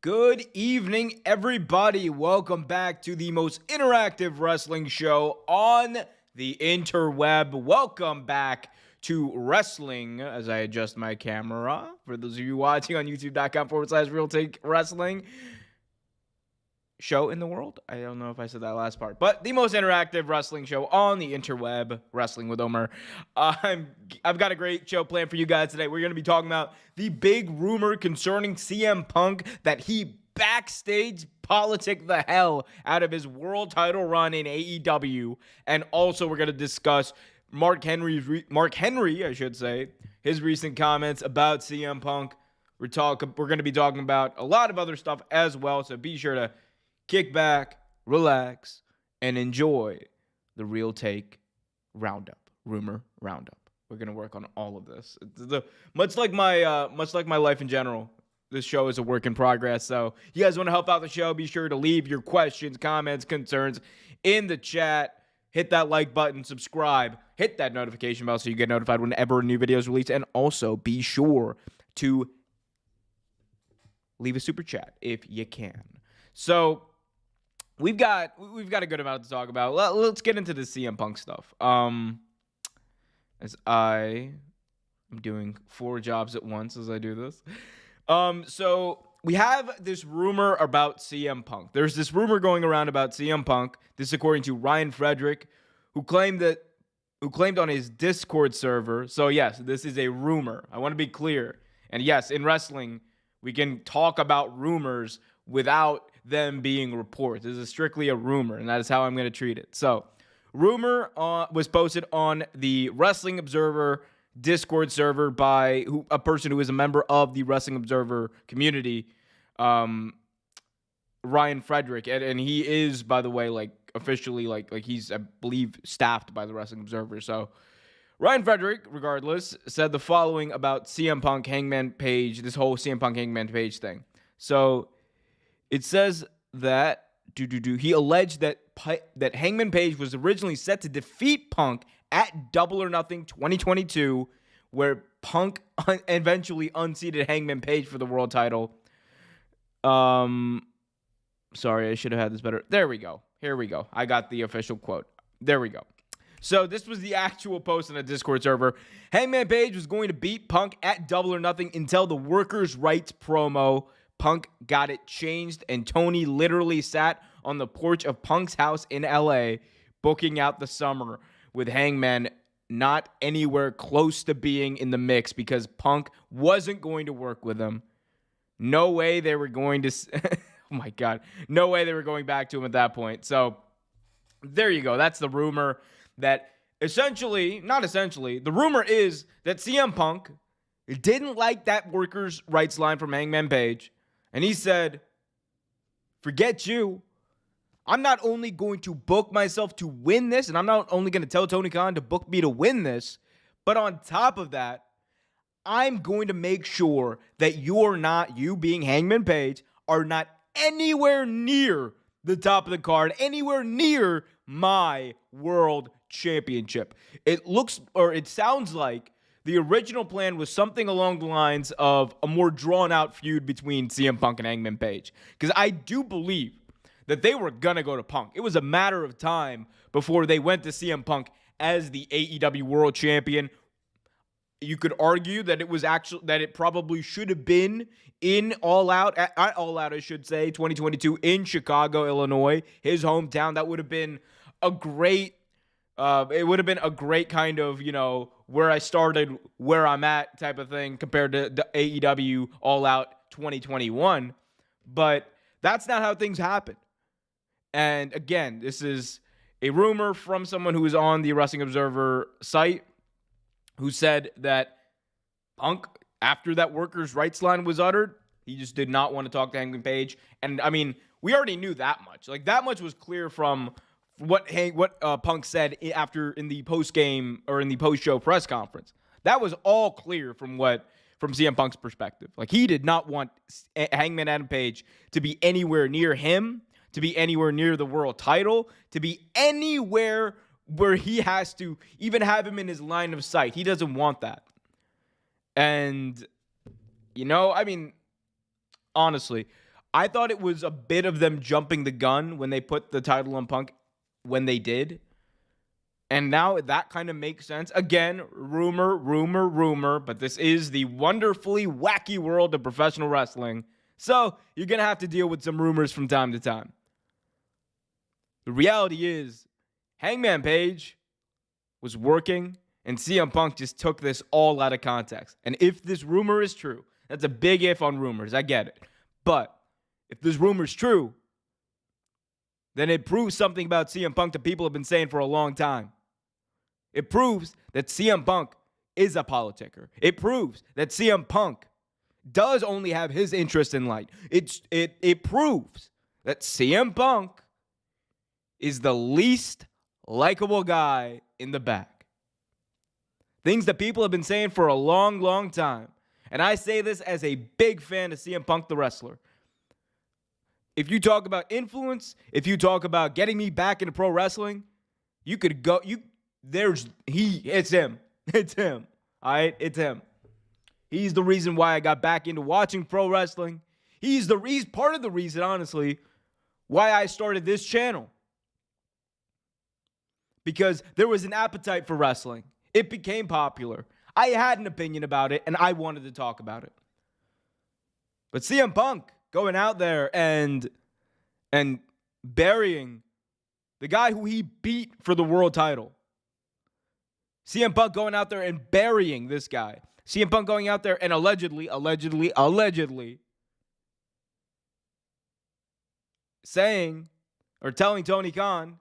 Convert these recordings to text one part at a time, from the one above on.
Good evening, everybody. Welcome back to the most interactive wrestling show on the interweb. Welcome back to wrestling as I adjust my camera. For those of you watching on youtube.com/Real Take Wrestling show in the world. I don't know if I said that last part, but the most interactive wrestling show on the interweb, Wrestling with Omer. I've got a great show planned for you guys today. We're going to be talking about the big rumor concerning CM Punk that he backstage politic the hell out of his world title run in AEW. And also we're going to discuss Mark Henry, I should say, his recent comments about CM Punk. We're going to be talking about a lot of other stuff as well, so be sure to kick back, relax, and enjoy the Real Take Roundup, Rumor Roundup. We're gonna work on all of this. Much like my life in general, this show is a work in progress. So, you guys want to help out the show? Be sure to leave your questions, comments, concerns in the chat. Hit that like button, subscribe, hit that notification bell so you get notified whenever a new video is released, and also be sure to leave a super chat if you can. So, We've got a good amount to talk about. Let's get into the CM Punk stuff. As I am doing 4 jobs at once as I do this. So we have this rumor about CM Punk. There's this rumor going around about CM Punk. This is according to Ryan Frederick, who claimed on his Discord server. So yes, this is a rumor. I want to be clear. And yes, in wrestling, we can talk about rumors without them being reports. This is strictly a rumor, and that is how I'm going to treat it. So, rumor was posted on the Wrestling Observer Discord server by a person who is a member of the Wrestling Observer community, Ryan Frederick, and he is, by the way, officially he's, I believe, staffed by the Wrestling Observer. So, Ryan Frederick, regardless, said the following about CM Punk Hangman Page, this whole CM Punk Hangman Page thing. So, it says that he alleged that Hangman Page was originally set to defeat Punk at Double or Nothing 2022, where Punk eventually unseated Hangman Page for the world title. Sorry, I should have had this better. There we go. Here we go. I got the official quote. There we go. So this was the actual post on the Discord server. Hangman Page was going to beat Punk at Double or Nothing until the Workers' Rights promo. Punk got it changed, and Tony literally sat on the porch of Punk's house in LA, booking out the summer with Hangman not anywhere close to being in the mix because Punk wasn't going to work with him. No way they were going to... oh my God. No way they were going back to him at that point. So, there you go. That's the rumor that the rumor is that CM Punk didn't like that workers' rights line from Hangman Page. And he said, forget you. I'm not only going to book myself to win this, and I'm not only going to tell Tony Khan to book me to win this, but on top of that, I'm going to make sure that you being Hangman Page, are not anywhere near the top of the card, anywhere near my world championship. It sounds like the original plan was something along the lines of a more drawn-out feud between CM Punk and Hangman Page. Because I do believe that they were going to go to Punk. It was a matter of time before they went to CM Punk as the AEW World Champion. You could argue that it probably should have been in All Out, 2022 in Chicago, Illinois, his hometown. That would have been a great kind of, where I started, where I'm at type of thing compared to the AEW All Out 2021. But that's not how things happen. And again, this is a rumor from someone who is on the Wrestling Observer site who said that Punk, after that workers' rights line was uttered, he just did not want to talk to Hangman Page. And I mean, we already knew that much. That much was clear from what Punk said in the post-game or in the post-show press conference. That was all clear from CM Punk's perspective. He did not want Hangman Adam Page to be anywhere near him, to be anywhere near the world title, to be anywhere where he has to even have him in his line of sight. He doesn't want that. And, honestly, I thought it was a bit of them jumping the gun when they put the title on Punk when they did. And now that kind of makes sense. Again, rumor, but this is the wonderfully wacky world of professional wrestling. So you're going to have to deal with some rumors from time to time. The reality is, Hangman Page was working, and CM Punk just took this all out of context. And if this rumor is true, that's a big if on rumors, I get it. But if this rumor is true, then it proves something about CM Punk that people have been saying for a long time. It proves that CM Punk is a politicker. It proves that CM Punk does only have his interest in light. It proves that CM Punk is the least likable guy in the back. Things that people have been saying for a long, long time. And I say this as a big fan of CM Punk the wrestler. If you talk about influence, if you talk about getting me back into pro wrestling, you could go, it's him. It's him. All right? It's him. He's the reason why I got back into watching pro wrestling. He's part of the reason, honestly, why I started this channel. Because there was an appetite for wrestling. It became popular. I had an opinion about it, and I wanted to talk about it. But CM Punk going out there and burying the guy who he beat for the world title. CM Punk going out there and burying this guy. CM Punk going out there and allegedly saying or telling Tony Khan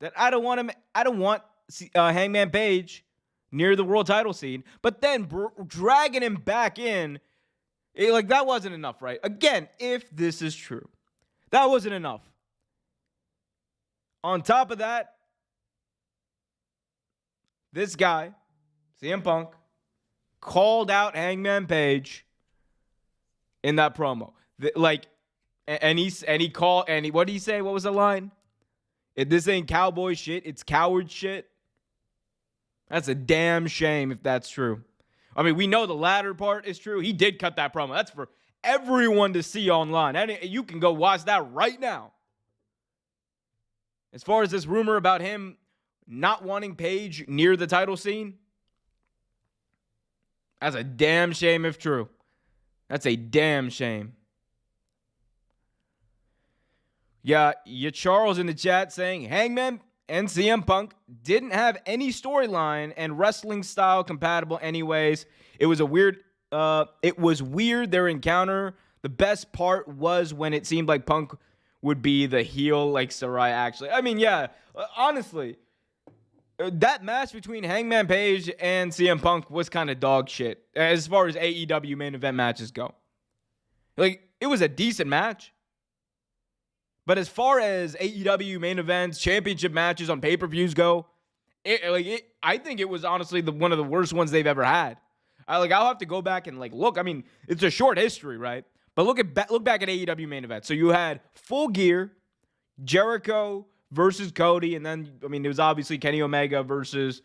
that I don't want Hangman Page near the world title scene, but then dragging him back in, that wasn't enough, right? Again, if this is true, that wasn't enough. On top of that, this guy, CM Punk, called out Hangman Page in that promo. What did he say? What was the line? If this ain't cowboy shit, it's coward shit. That's a damn shame if that's true. I mean, we know the latter part is true. He did cut that promo. That's for everyone to see online. And you can go watch that right now. As far as this rumor about him not wanting Page near the title scene, that's a damn shame if true. That's a damn shame. Yeah, Charles in the chat saying Hangman and CM Punk didn't have any storyline and wrestling style compatible anyways. It was weird their encounter. The best part was when it seemed like Punk would be the heel like Sarai actually. I mean, yeah, honestly, that match between Hangman Page and CM Punk was kind of dog shit as far as AEW main event matches go. It was a decent match. But as far as AEW main events, championship matches on pay-per-views go, I think it was honestly one of the worst ones they've ever had. I'll have to go back and look. I mean, it's a short history, right? But look back at AEW main events. So you had Full Gear, Jericho versus Cody, and then it was obviously Kenny Omega versus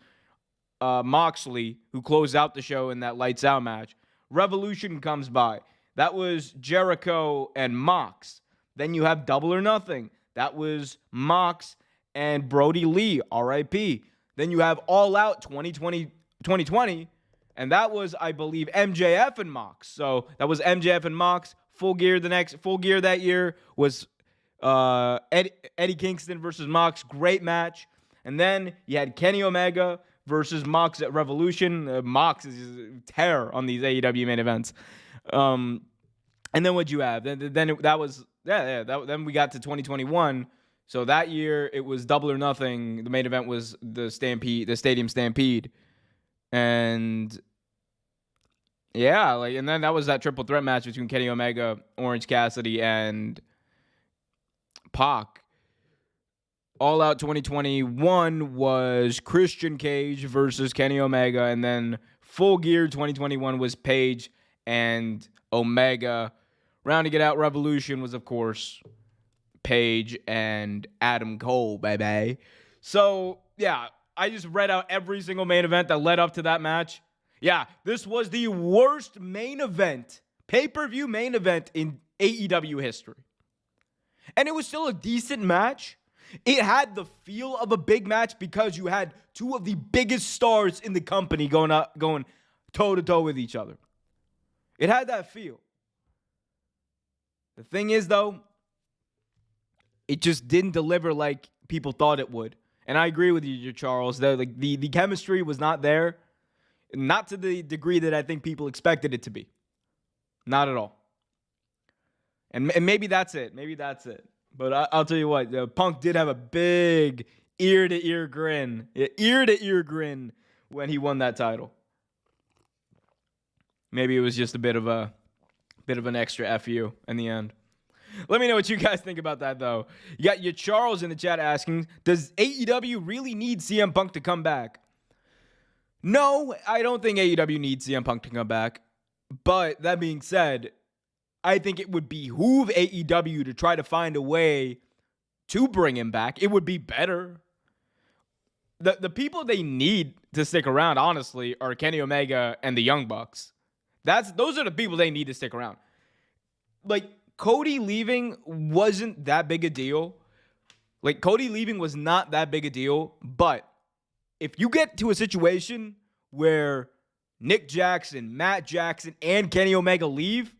Moxley, who closed out the show in that Lights Out match. Revolution comes by. That was Jericho and Mox. Then you have Double or Nothing. That was Mox and Brody Lee, R.I.P. Then you have All Out 2020, and that was, I believe, MJF and Mox. So that was MJF and Mox. Full Gear that year was Eddie Kingston versus Mox. Great match. And then you had Kenny Omega versus Mox at Revolution. Mox is terror on these AEW main events. And then what'd you have? Then we got to 2021. So that year it was Double or Nothing. The main event was the Stadium Stampede, and and then that was that triple threat match between Kenny Omega, Orange Cassidy, and Pac. All Out 2021 was Christian Cage versus Kenny Omega, and then Full Gear 2021 was Page and Omega. Rounding it out, Revolution was, of course, Page and Adam Cole, baby. So, yeah, I just read out every single main event that led up to that match. Yeah, this was the worst main event, pay-per-view main event in AEW history. And it was still a decent match. It had the feel of a big match because you had two of the biggest stars in the company going toe-to-toe with each other. It had that feel. The thing is, though, it just didn't deliver like people thought it would. And I agree with you, Charles. The chemistry was not there. Not to the degree that I think people expected it to be. Not at all. And maybe that's it. Maybe that's it. But I'll tell you what, Punk did have a big ear-to-ear grin. Ear-to-ear grin when he won that title. Maybe it was just a bit of an extra FU in the end. Let me know what you guys think about that, though. You got your Charles in the chat asking, does AEW really need CM Punk to come back? No, I don't think AEW needs CM Punk to come back. But that being said, I think it would behoove AEW to try to find a way to bring him back. It would be better. The people they need to stick around, honestly, are Kenny Omega and the Young Bucks. Those are the people they need to stick around. Like, Cody leaving wasn't that big a deal. Like, Cody leaving was not that big a deal. But if you get to a situation where Nick Jackson, Matt Jackson, and Kenny Omega leave,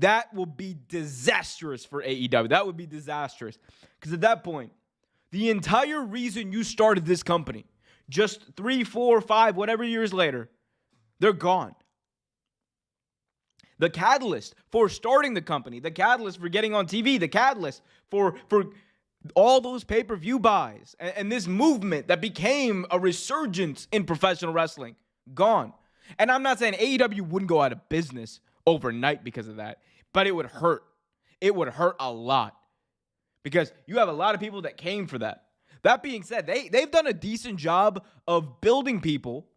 that will be disastrous for AEW. That would be disastrous. Because at that point, the entire reason you started this company, just 3, 4, 5, whatever years later, they're gone. The catalyst for starting the company, the catalyst for getting on TV, the catalyst for all those pay-per-view buys, and this movement that became a resurgence in professional wrestling, gone. And I'm not saying AEW wouldn't go out of business overnight because of that, but it would hurt. It would hurt a lot because you have a lot of people that came for that. That being said, they've done a decent job of building people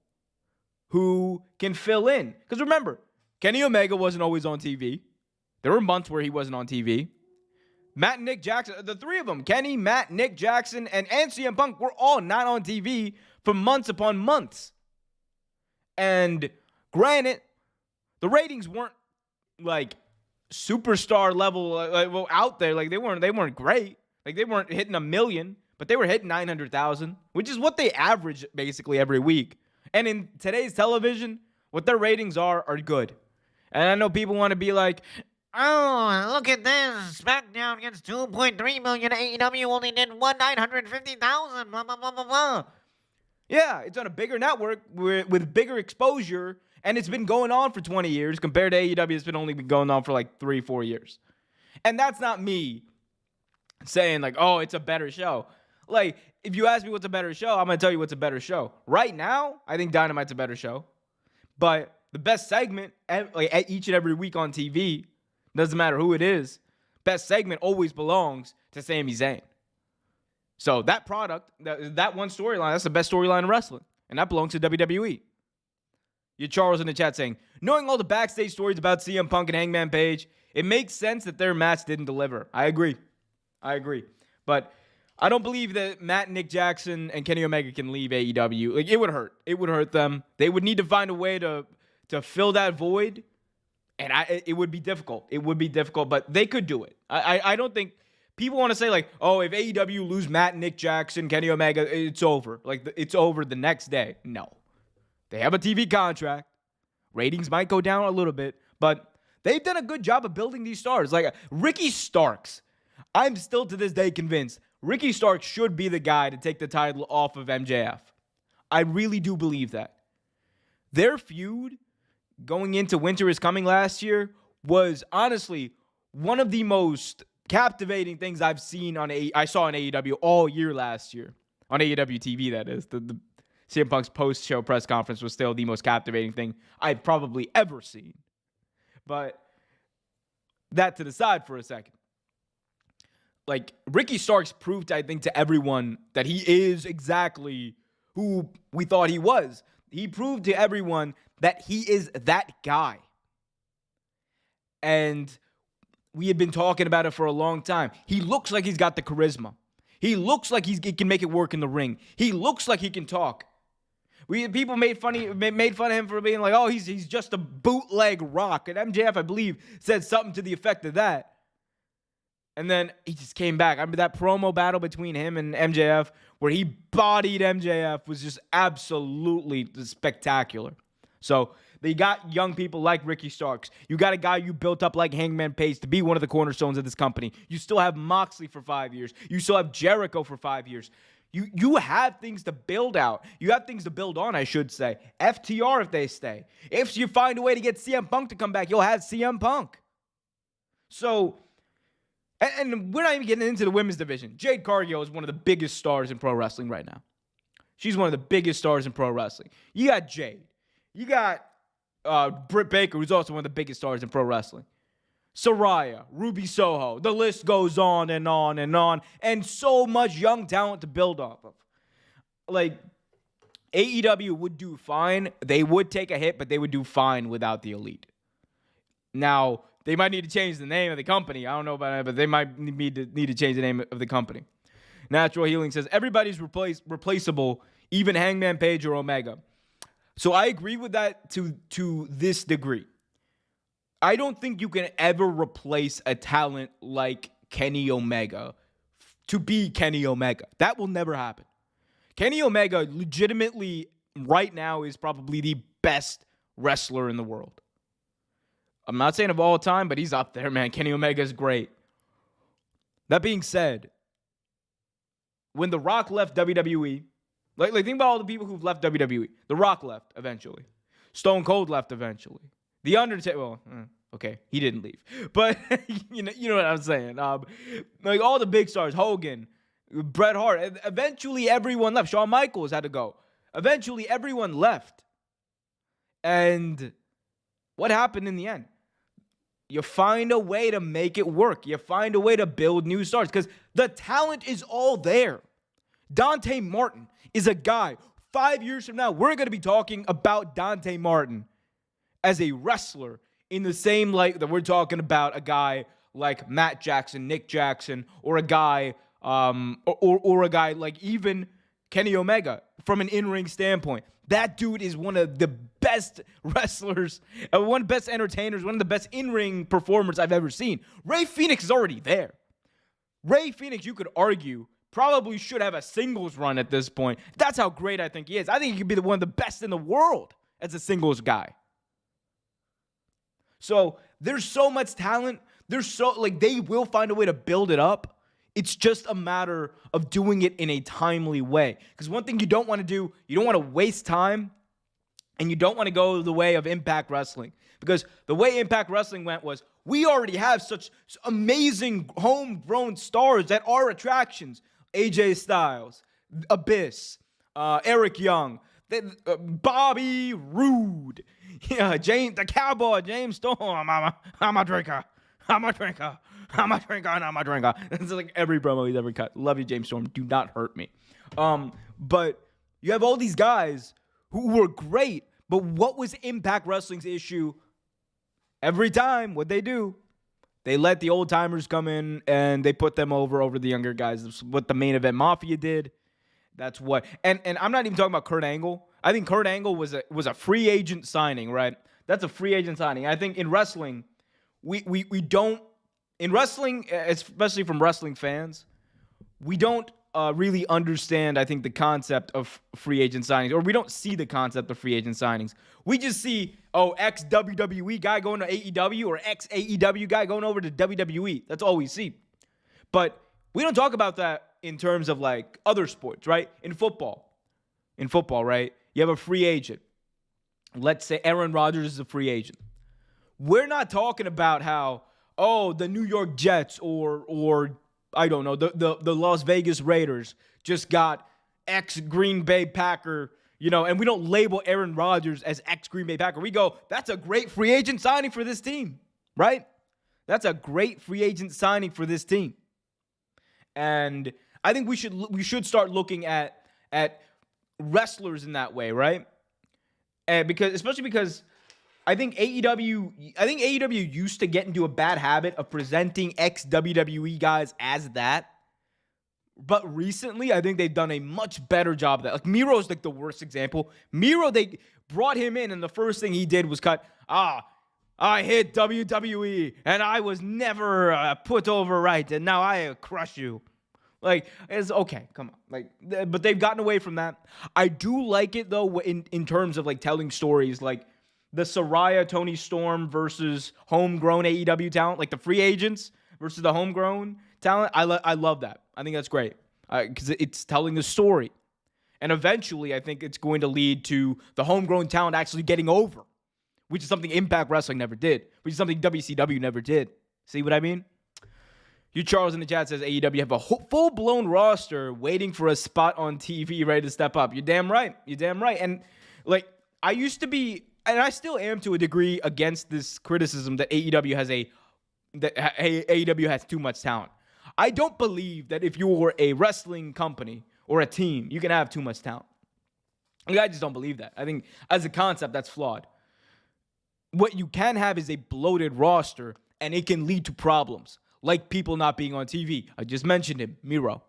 who can fill in. Because remember, Kenny Omega wasn't always on TV. There were months where he wasn't on TV. Matt and Nick Jackson, the three of them, Kenny, Matt, Nick Jackson, and CM Punk were all not on TV for months upon months. And granted, the ratings weren't like superstar level out there. Like they weren't great. Like they weren't hitting 1 million, but they were hitting 900,000, which is what they average basically every week. And in today's television, what their ratings are good. And I know people want to be like, oh, look at this. SmackDown gets 2.3 million. AEW only did 950,000. Blah, blah, blah, blah, blah. Yeah, it's on a bigger network with bigger exposure, and it's been going on for 20 years compared to AEW. It's only been going on for like 3-4 years. And that's not me saying like, oh, it's a better show. Like, if you ask me what's a better show, I'm going to tell you what's a better show. Right now, I think Dynamite's a better show. But the best segment, like each and every week on TV, doesn't matter who it is, best segment always belongs to Sami Zayn. So that product, that one storyline, that's the best storyline in wrestling. And that belongs to WWE. Your Charles in the chat saying, knowing all the backstage stories about CM Punk and Hangman Page, it makes sense that their match didn't deliver. I agree. But I don't believe that Matt, Nick Jackson, and Kenny Omega can leave AEW. Like, it would hurt. It would hurt them. They would need to find a way to fill that void. And it would be difficult. It would be difficult, but they could do it. I don't think people want to say like, oh, if AEW lose Matt, Nick Jackson, Kenny Omega, it's over. Like, it's over the next day. No. They have a TV contract. Ratings might go down a little bit, but they've done a good job of building these stars. Like Ricky Starks, I'm still to this day convinced Ricky Starks should be the guy to take the title off of MJF. I really do believe that. Their feud going into Winter Is Coming last year was honestly one of the most captivating things I saw on AEW all year last year. On AEW TV, that is. The CM Punk's post-show press conference was still the most captivating thing I've probably ever seen. But that to the side for a second. Like, Ricky Starks proved, I think, to everyone that he is exactly who we thought he was. He proved to everyone that he is that guy. And we had been talking about it for a long time. He looks like he's got the charisma. He looks like he can make it work in the ring. He looks like he can talk. People made fun of him for being like, oh, he's just a bootleg Rock. And MJF, I believe, said something to the effect of that. And then he just came back. I remember that promo battle between him and MJF where he bodied MJF was just absolutely spectacular. So they got young people like Ricky Starks. You got a guy you built up like Hangman Page to be one of the cornerstones of this company. You still have Moxley for 5 years. You still have Jericho for 5 years. You have things to build out. You have things to build on, I should say. FTR if they stay. If you find a way to get CM Punk to come back, you'll have CM Punk. So, and we're not even getting into the women's division. Jade Cargill is one of the biggest stars in pro wrestling right now. She's one of the biggest stars in pro wrestling. You got Jade. You got Britt Baker, who's also one of the biggest stars in pro wrestling. Saraya, Ruby Soho. The list goes on and on and on. And so much young talent to build off of. Like, AEW would do fine. They would take a hit, but they would do fine without the Elite. Now, they might need to change the name of the company. I don't know about that, but they might need to change the name of the company. Natural Healing says, everybody's replaceable, even Hangman Page or Omega. So I agree with that to this degree. I don't think you can ever replace a talent like Kenny Omega to be Kenny Omega. That will never happen. Kenny Omega legitimately right now is probably the best wrestler in the world. I'm not saying of all time, but he's up there, man. Kenny Omega is great. That being said, when The Rock left WWE, like think about all the people who've left WWE. The Rock left eventually. Stone Cold left eventually. The Undertaker, well, okay, he didn't leave. But you know what I'm saying. Like all the big stars, Hogan, Bret Hart, eventually everyone left. Shawn Michaels had to go. Eventually everyone left. And what happened in the end? You find a way to make it work. You find a way to build new stars because the talent is all there. Dante Martin is a guy. 5 years from now, we're going to be talking about Dante Martin as a wrestler in the same light that we're talking about a guy like Matt Jackson, Nick Jackson, or a guy, or a guy like even Kenny Omega from an in-ring standpoint. That dude is one of the best wrestlers, one of the best entertainers, one of the best in-ring performers I've ever seen. Ray Phoenix is already there. Ray Phoenix, you could argue, probably should have a singles run at this point. That's how great I think he is. I think he could be one of the best in the world as a singles guy. So there's so much talent. They will find a way to build it up. It's just a matter of doing it in a timely way. Because one thing you don't want to do, you don't want to waste time, and you don't want to go the way of Impact Wrestling. Because the way Impact Wrestling went was, we already have such amazing homegrown stars that are attractions. AJ Styles, Abyss, Eric Young, Bobby Roode, the Cowboy, James Storm. I'm a drinker. It's like every promo he's ever cut. Love you, James Storm. Do not hurt me. But you have all these guys who were great, but what was Impact Wrestling's issue? Every time, what they do, they let the old timers come in and they put them over the younger guys. That's what the Main Event Mafia did. That's what, and I'm not even talking about Kurt Angle. I think Kurt Angle was a free agent signing, right? That's a free agent signing. I think in wrestling, we don't, in wrestling, especially from wrestling fans, we don't really understand, I think, the concept of free agent signings, or we don't see the concept of free agent signings. We just see, ex-WWE guy going to AEW or ex-AEW guy going over to WWE. That's all we see. But we don't talk about that in terms of, like, other sports, right? In football, right? You have a free agent. Let's say Aaron Rodgers is a free agent. We're not talking about how, the New York Jets or I don't know, the Las Vegas Raiders just got ex-Green Bay Packer, and we don't label Aaron Rodgers as ex-Green Bay Packer. We go, that's a great free agent signing for this team, right? That's a great free agent signing for this team. And I think we should start looking at wrestlers in that way, right? And especially because I think AEW used to get into a bad habit of presenting ex-WWE guys as that. But recently, I think they've done a much better job of that. Like, Miro's like the worst example. Miro, they brought him in, and the first thing he did was cut, I hit WWE and I was never put over right, and now I crush you. Like, it's okay, come on. Like, but they've gotten away from that. I do like it though in terms of like telling stories, like the Saraya Tony Storm versus homegrown AEW talent, like the free agents versus the homegrown talent. I love that. I think that's great because it's telling the story, and eventually I think it's going to lead to the homegrown talent actually getting over, which is something Impact Wrestling never did, which is something WCW never did. See what I mean? You Charles in the chat says AEW have a full-blown roster waiting for a spot on TV ready to step up. You're damn right. You're damn right. And like I used to be, and I still am to a degree, against this criticism that AEW has too much talent. I don't believe that if you're a wrestling company or a team, you can have too much talent. Like, I just don't believe that. I think as a concept, that's flawed. What you can have is a bloated roster, and it can lead to problems. Like people not being on TV. I just mentioned him, Miro.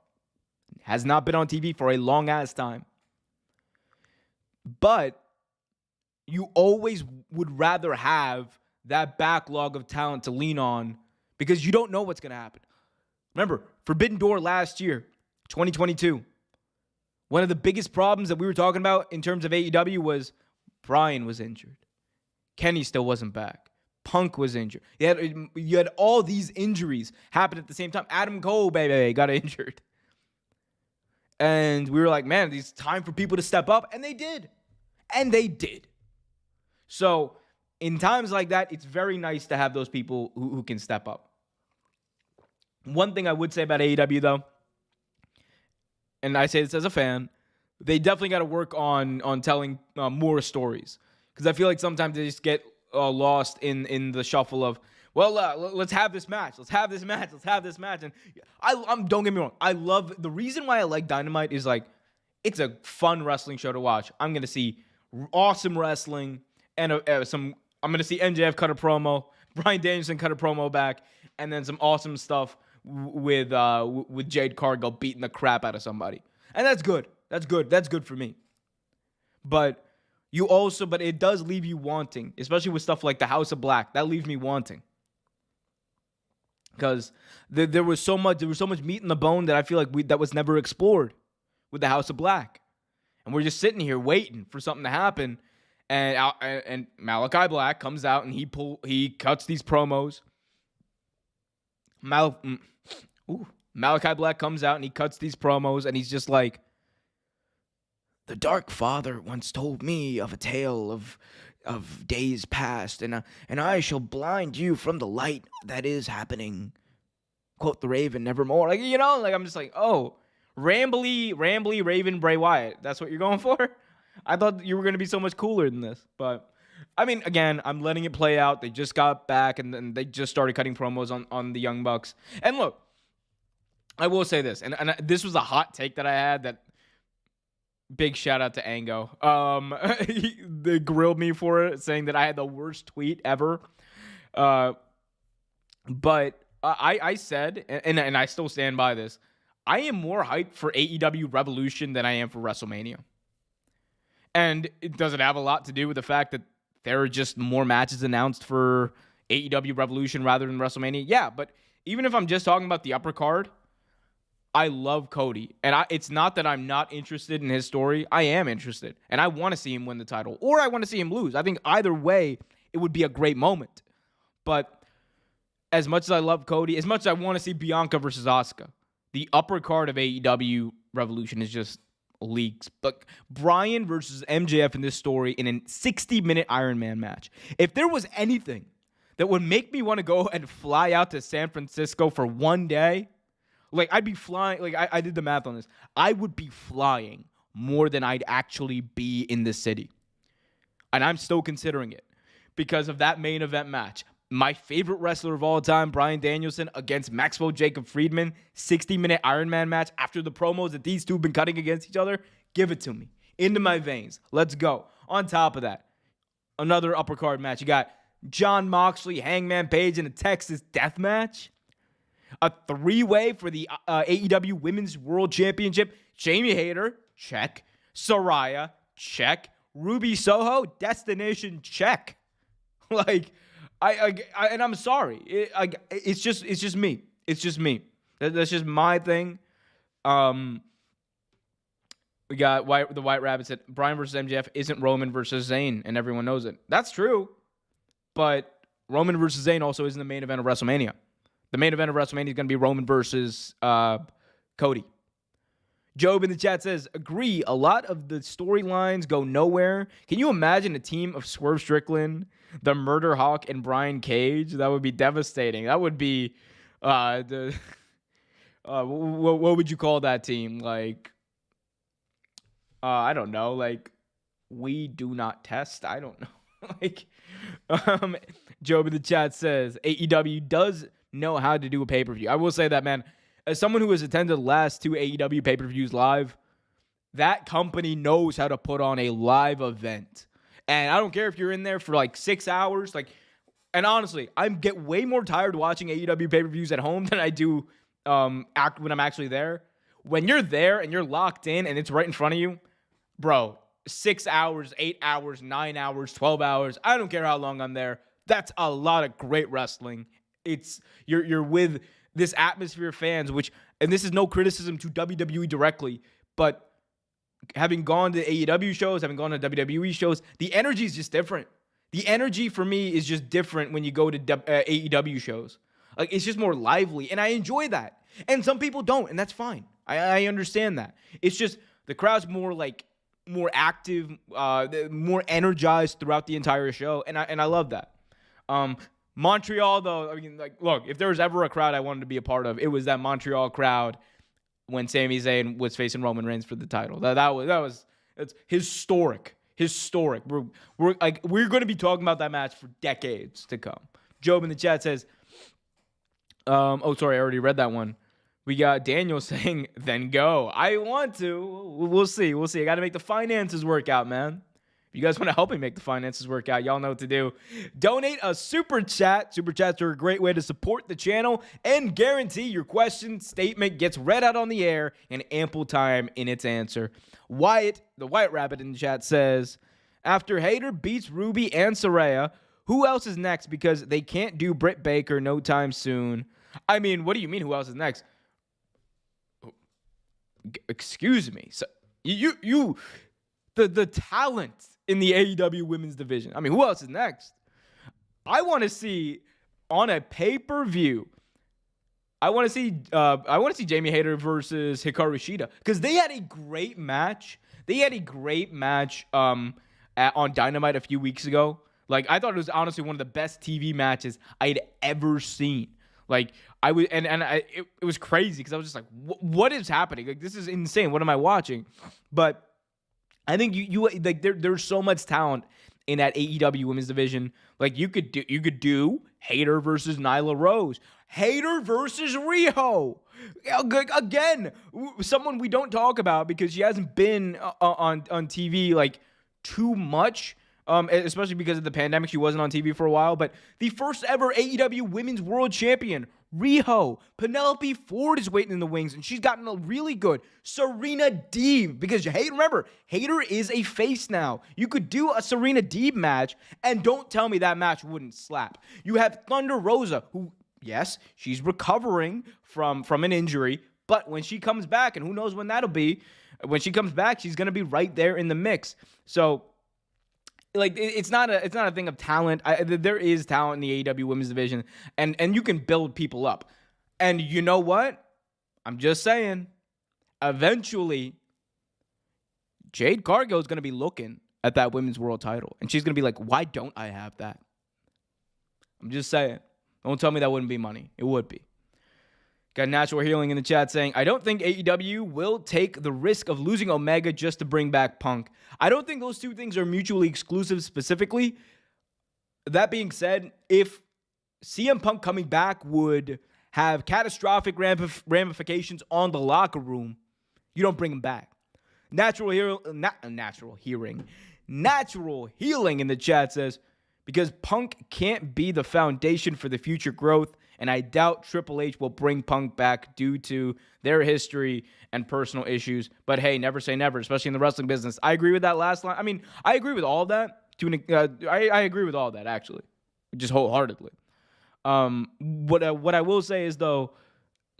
Has not been on TV for a long ass time. But you always would rather have that backlog of talent to lean on because you don't know what's going to happen. Remember, Forbidden Door last year, 2022. One of the biggest problems that we were talking about in terms of AEW was Bryan was injured. Kenny still wasn't back. Punk was injured. You had all these injuries happen at the same time. Adam Cole, baby, got injured. And we were like, man, it's time for people to step up. And they did. And they did. So in times like that, it's very nice to have those people who can step up. One thing I would say about AEW, though, and I say this as a fan, they definitely got to work on telling more stories. Because I feel like sometimes they just get lost in the shuffle of, well, let's have this match. Let's have this match. Let's have this match. And I'm don't get me wrong. I love the reason why I like Dynamite is like it's a fun wrestling show to watch. I'm gonna see awesome wrestling and I'm gonna see MJF cut a promo, Bryan Danielson cut a promo back, and then some awesome stuff with Jade Cargill beating the crap out of somebody. And that's good. That's good. That's good for me. But it does leave you wanting, especially with stuff like the House of Black. That leaves me wanting. Because there was so much meat in the bone that I feel like that was never explored with the House of Black. And we're just sitting here waiting for something to happen. And Malachi Black comes out and he cuts these promos. Malachi Black comes out and he cuts these promos and he's just like, the Dark Father once told me of a tale of days past, and I shall blind you from the light that is happening. Quote the Raven, nevermore. Like, I'm just like, oh, rambly Raven Bray Wyatt. That's what you're going for? I thought you were going to be so much cooler than this. But, I mean, again, I'm letting it play out. They just got back, and then they just started cutting promos on the Young Bucks. And look, I will say this, and this was a hot take that I had that, big shout out to Ango. They grilled me for it, saying that I had the worst tweet ever. But I said, and I still stand by this, I am more hyped for AEW Revolution than I am for WrestleMania. And does it have a lot to do with the fact that there are just more matches announced for AEW Revolution rather than WrestleMania? Yeah, but even if I'm just talking about the upper card, I love Cody, and it's not that I'm not interested in his story. I am interested, and I want to see him win the title, or I want to see him lose. I think either way, it would be a great moment. But as much as I love Cody, as much as I want to see Bianca versus Asuka, the upper card of AEW Revolution is just leagues. But Bryan versus MJF in this story in a 60-minute Iron Man match. If there was anything that would make me want to go and fly out to San Francisco for one day, like, I'd be flying, like, I did the math on this. I would be flying more than I'd actually be in the city. And I'm still considering it because of that main event match. My favorite wrestler of all time, Bryan Danielson, against Maxwell Jacob Friedman, 60-minute Iron Man match after the promos that these two have been cutting against each other. Give it to me. Into my veins. Let's go. On top of that, another upper card match. You got Jon Moxley, Hangman Page in a Texas death match. A three-way for the AEW Women's World Championship. Jamie Hayter, check. Saraya, check. Ruby Soho, destination, check. Like, And I'm sorry. It's just me. It's just me. That's just my thing. We got the White Rabbit said Bryan versus MJF isn't Roman versus Zayn, and everyone knows it. That's true, but Roman versus Zayn also isn't the main event of WrestleMania. The main event of WrestleMania is going to be Roman versus Cody. Job in the chat says, agree, a lot of the storylines go nowhere. Can you imagine a team of Swerve Strickland, the Murder Hawk, and Brian Cage? That would be devastating. That would be what would you call that team? Like, I don't know. Like, we do not test. I don't know. Like, Job in the chat says, AEW does know how to do a pay-per-view. I will say that, man. As someone who has attended the last 2 AEW pay-per-views live, that company knows how to put on a live event. And I don't care if you're in there for like 6 hours. And honestly, I get way more tired watching AEW pay-per-views at home than I do when I'm actually there. When you're there and you're locked in and it's right in front of you, bro, 6 hours, 8 hours, 9 hours, 12 hours, I don't care how long I'm there. That's a lot of great wrestling. It's you're with this atmosphere of fans, and this is no criticism to WWE directly, but having gone to AEW shows, having gone to WWE shows, the energy is just different. The energy for me is just different when you go to AEW shows. Like, it's just more lively, and I enjoy that. And some people don't, and that's fine. I understand that. It's just the crowd's more active, more energized throughout the entire show, and I love that. Montreal, though, I mean, like, look, if there was ever a crowd I wanted to be a part of, it was that Montreal crowd when Sami Zayn was facing Roman Reigns for the title. It's historic. We're going to be talking about that match for decades to come. Job in the chat says, oh, sorry, I already read that one. We got Daniel saying, then go. I want to. We'll see. I got to make the finances work out, man. If you guys want to help me make the finances work out, y'all know what to do. Donate a super chat. Super chats are a great way to support the channel and guarantee your question statement gets read out on the air in ample time in its answer. Wyatt, the White Rabbit in the chat, says, after Hayter beats Ruby and Saraya, who else is next? Because they can't do Britt Baker no time soon. I mean, what do you mean who else is next? Excuse me. So the talent in the AEW women's division. I mean, who else is next? I want to see on a pay-per-view. I want to see Jamie Hayter versus Hikaru Shida because they had a great match. On Dynamite a few weeks ago. Like, I thought it was honestly one of the best TV matches I had ever seen. Like, it was crazy because I was just like, what is happening? Like, this is insane. What am I watching? But I think you like there's so much talent in that AEW women's division. Like, you could do Hayter versus Nyla Rose, Hayter versus Riho. Again, someone we don't talk about because she hasn't been on TV like too much. Especially because of the pandemic, she wasn't on TV for a while. But the first ever AEW Women's World Champion, Riho. Penelope Ford is waiting in the wings, and she's gotten a really good Serena Deeb. Because, hey, remember, Hayter is a face now. You could do a Serena Deeb match, and don't tell me that match wouldn't slap. You have Thunder Rosa, who, yes, she's recovering from an injury. But when she comes back, and who knows when that'll be, when she comes back, she's going to be right there in the mix. So, like, it's not a thing of talent. There is talent in the AEW women's division, and you can build people up. And you know what? I'm just saying, eventually, Jade Cargill is going to be looking at that women's world title, and she's going to be like, why don't I have that? I'm just saying. Don't tell me that wouldn't be money. It would be. Got Natural Healing in the chat saying, I don't think AEW will take the risk of losing Omega just to bring back Punk. I don't think those two things are mutually exclusive specifically. That being said, if CM Punk coming back would have catastrophic ramifications on the locker room, you don't bring him back. Natural Healing in the chat says, because Punk can't be the foundation for the future growth, and I doubt Triple H will bring Punk back due to their history and personal issues. But hey, never say never, especially in the wrestling business. I agree with that last line. I mean, I agree with all that. I agree with all that, actually. just wholeheartedly. What I will say is though,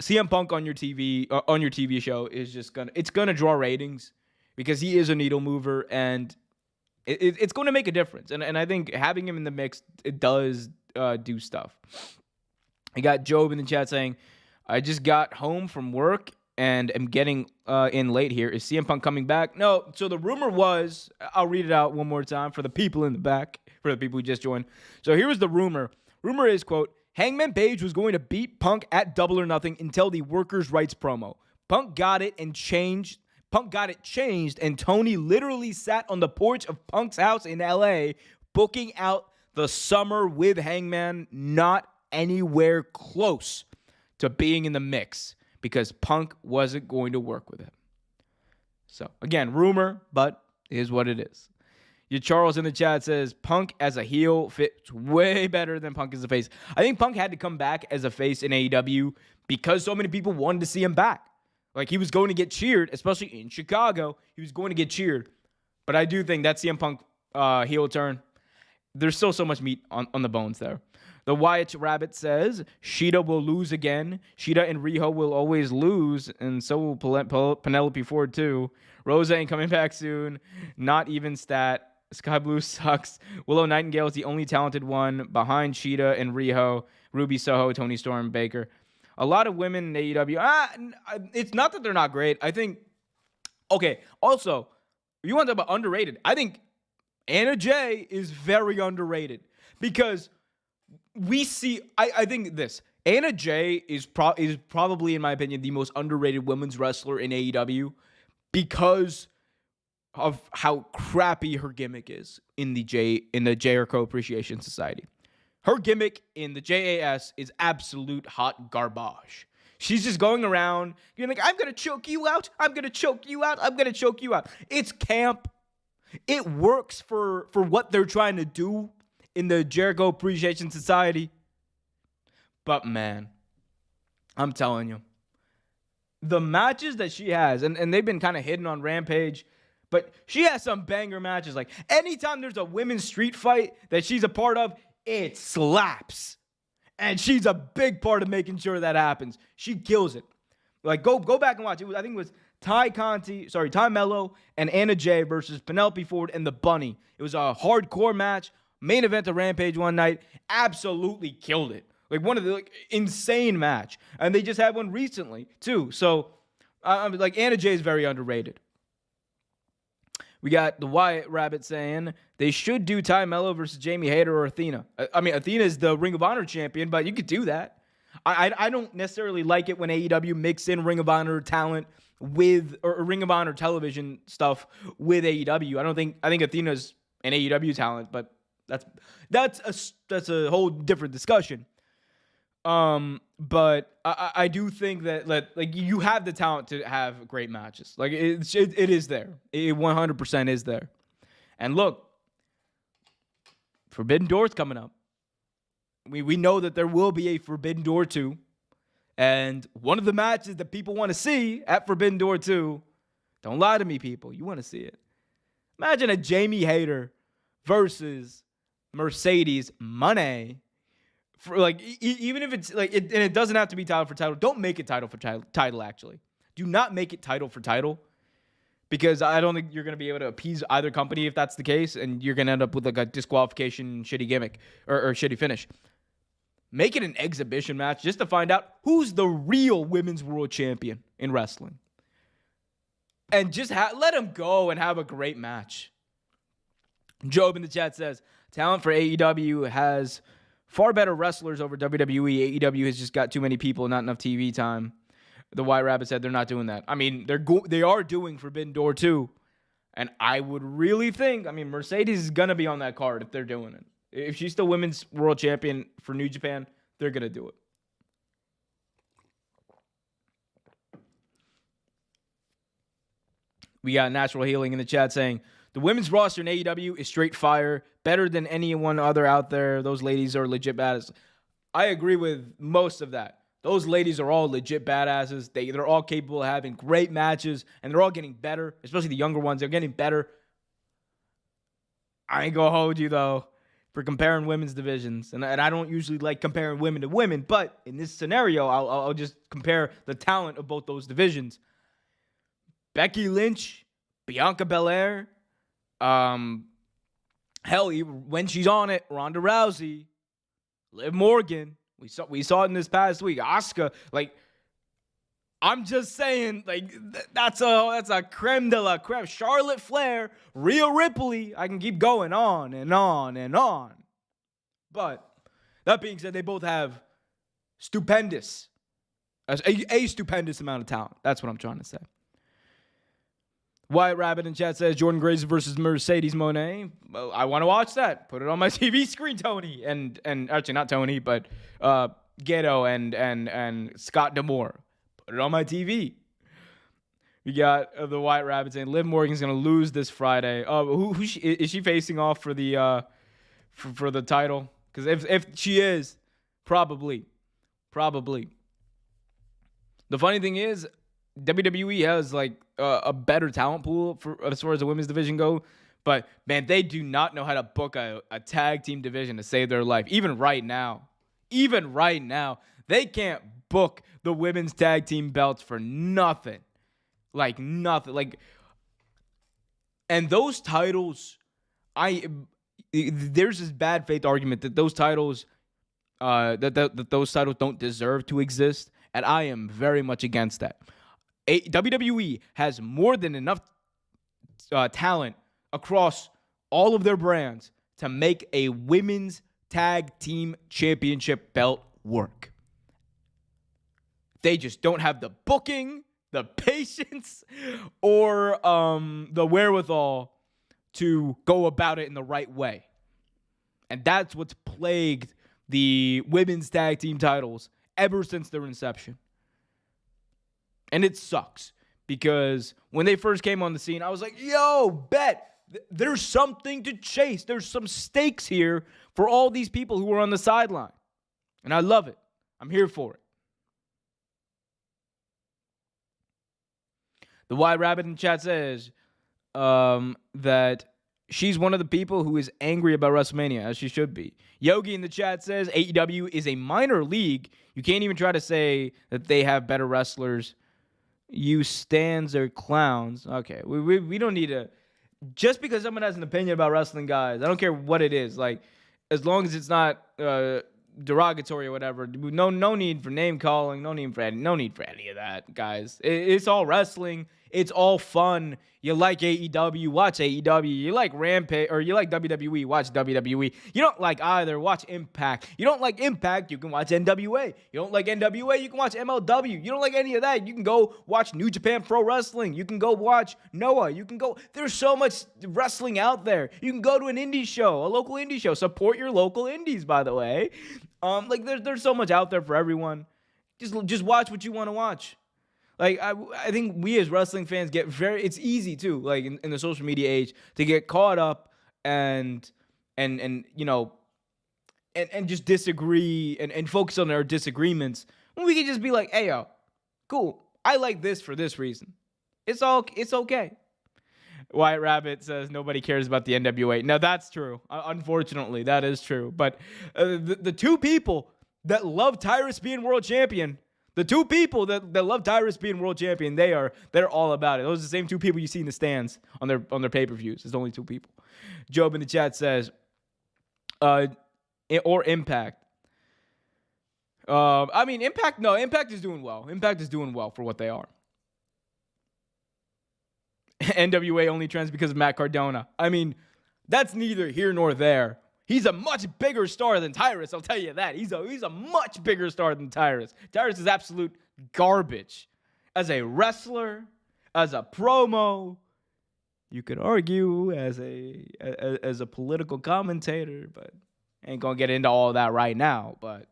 CM Punk on your TV show is just gonna draw ratings because he is a needle mover and it's going to make a difference. And I think having him in the mix, it does do stuff. I got Job in the chat saying, I just got home from work and am getting in late here. Is CM Punk coming back? No. So the rumor was, I'll read it out one more time for the people in the back, for the people who just joined. So here was the rumor. Rumor is, quote, Hangman Page was going to beat Punk at Double or Nothing until the Workers' Rights promo. Punk got it changed, and Tony literally sat on the porch of Punk's house in LA, booking out the summer with Hangman, not anywhere close to being in the mix because Punk wasn't going to work with him. So, again, rumor, but it is what it is. Your Charles in the chat says, Punk as a heel fits way better than Punk as a face. I think Punk had to come back as a face in AEW because so many people wanted to see him back. Like, he was going to get cheered, especially in Chicago. He was going to get cheered. But I do think that CM Punk heel turn, there's still so much meat on the bones there. The Wyatt Rabbit says, Sheeta will lose again. Sheeta and Riho will always lose, and so will Penelope Ford, too. Rosa ain't coming back soon. Not even stat. Sky Blue sucks. Willow Nightingale is the only talented one behind Sheeta and Riho, Ruby Soho, Tony Storm, Baker. A lot of women in AEW. It's not that they're not great. I think, okay, also, if you want to talk about underrated, I think Anna Jay is very underrated because we see, I think this, Anna Jay is probably, in my opinion, the most underrated women's wrestler in AEW because of how crappy her gimmick is in the Jericho Appreciation Society. Her gimmick in the JAS is absolute hot garbage. She's just going around, you're like, I'm going to choke you out. I'm going to choke you out. I'm going to choke you out. It's camp. It works for what they're trying to do in the Jericho Appreciation Society. But man, I'm telling you, the matches that she has, and they've been kind of hidden on Rampage, but she has some banger matches. Like, anytime there's a women's street fight that she's a part of, it slaps. And she's a big part of making sure that happens. She kills it. Like, go back and watch. I think it was Ty Mello and Anna Jay versus Penelope Ford and the Bunny. It was a hardcore match, main event of Rampage one night. Absolutely killed it. Like, one of the insane match. And they just had one recently, too. So, Anna Jay is very underrated. We got the Wyatt Rabbit saying they should do Ty Mello versus Jamie Hayter or Athena. I mean, Athena is the Ring of Honor champion, but you could do that. I don't necessarily like it when AEW mix in Ring of Honor talent with or Ring of Honor television stuff with AEW. I think Athena's an AEW talent, but that's a whole different discussion. But I do think that like you have the talent to have great matches. Like it is there. It 100% is there. And look, Forbidden Door's coming up. We know that there will be a Forbidden Door 2. And one of the matches that people want to see at Forbidden Door 2, don't lie to me, people. You want to see it. Imagine a Jamie Hayter versus Mercedes Moné. For like, even if it's like, and it doesn't have to be title for title. Don't make it title for title. Actually, do not make it title for title, because I don't think you're gonna be able to appease either company if that's the case, and you're gonna end up with like a disqualification, shitty gimmick or shitty finish. Make it an exhibition match just to find out who's the real women's world champion in wrestling, and just let them go and have a great match. Job in the chat says talent for AEW has far better wrestlers over WWE. AEW has just got too many people, not enough TV time. The White Rabbit said they're not doing that. I mean, they are doing Forbidden Door 2. And I would really think, I mean, Mercedes is going to be on that card if they're doing it. If she's still women's world champion for New Japan, they're going to do it. We got Natural Healing in the chat saying, the women's roster in AEW is straight fire, better than anyone other out there. Those ladies are legit badass. I agree with most of that. Those ladies are all legit badasses. They're all capable of having great matches, and they're all getting better, especially the younger ones. They're getting better. I ain't gonna hold you, though. for comparing women's divisions. And I don't usually like comparing women to women, but in this scenario, I'll just compare the talent of both those divisions. Becky Lynch, Bianca Belair, hell, even when she's on it, Ronda Rousey, Liv Morgan. We saw it in this past week. Asuka, like, I'm just saying, like, that's a creme de la creme. Charlotte Flair, Rhea Ripley. I can keep going on and on and on. But that being said, they both have stupendous, a stupendous amount of talent. That's what I'm trying to say. Wyatt Rabbit in chat says Jordan Grace versus Mercedes Moné. Well, I want to watch that. Put it on my TV screen, Tony. And actually not Tony, but Gato and Scott D'Amore. Put it on my TV. We got the Wyatt Rabbit saying Liv Morgan's gonna lose this Friday. Is she facing off for the for the title? Because if she is, probably. The funny thing is, WWE has like a better talent pool for as far as the women's division go, but man, they do not know how to book a tag team division to save their life. Even right now, they can't book the women's tag team belts for nothing. Like nothing. Like, and those titles, there's this bad faith argument that those titles, that those titles don't deserve to exist, and I am very much against that. WWE has more than enough talent across all of their brands to make a women's tag team championship belt work. They just don't have the booking, the patience, or the wherewithal to go about it in the right way. And that's what's plagued the women's tag team titles ever since their inception. And it sucks because when they first came on the scene, I was like, yo, bet there's something to chase. There's some stakes here for all these people who are on the sideline. And I love it. I'm here for it. The White Rabbit in chat says that she's one of the people who is angry about WrestleMania, as she should be. Yogi in the chat says AEW is a minor league. You can't even try to say that they have better wrestlers. You stands are clowns. Okay, we don't need to. Just because someone has an opinion about wrestling, guys, I don't care what it is. Like, as long as it's not derogatory or whatever. No need for name calling. No need for any of that, guys. It's all wrestling. It's all fun. You like AEW, watch AEW. You like Rampage, or you like WWE, watch WWE. You don't like either, watch Impact. You don't like Impact, you can watch NWA. You don't like NWA, you can watch MLW. You don't like any of that, you can go watch New Japan Pro Wrestling. You can go watch Noah. You can go, there's so much wrestling out there. You can go to an indie show, a local indie show. Support your local indies, by the way. Like there's so much out there for everyone. Just watch what you want to watch. Like, I think we as wrestling fans get it's easy too, like in the social media age, to get caught up and you know, and just disagree and focus on our disagreements. When we can just be like, hey, yo, cool. I like this for this reason. It's okay. White Rabbit says nobody cares about the NWA. Now, that's true. Unfortunately, that is true. But the two people that love Tyrus being world champion, the two people that love Tyrus being world champion, they're all about it. Those are the same two people you see in the stands on their pay-per-views. There's only two people. Job in the chat says, or Impact. I mean, Impact is doing well. Impact is doing well for what they are. NWA only trends because of Matt Cardona. I mean, that's neither here nor there. He's a much bigger star than Tyrus, I'll tell you that. He's a much bigger star than Tyrus. Tyrus is absolute garbage. As a wrestler, as a promo, you could argue as a political commentator, but ain't gonna get into all that right now. But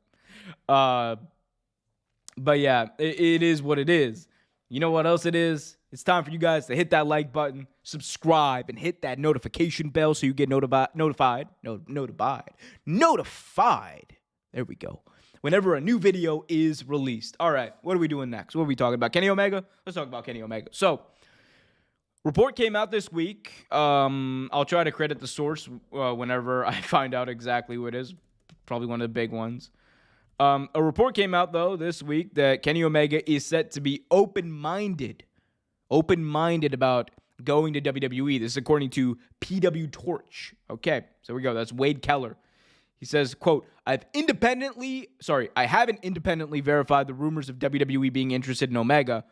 yeah, it is what it is. You know what else it is? It's time for you guys to hit that like button, subscribe, and hit that notification bell so you get notified. There we go. Whenever a new video is released. All right, what are we doing next? What are we talking about? Kenny Omega? Let's talk about Kenny Omega. So, Report came out this week. I'll try to credit the source whenever I find out exactly who it is. Probably one of the big ones. A report came out, though, this week that Kenny Omega is set to be open-minded about going to WWE. This is according to PW Torch. Okay, so here we go. That's Wade Keller. He says, quote, I haven't independently verified the rumors of WWE being interested in Omega.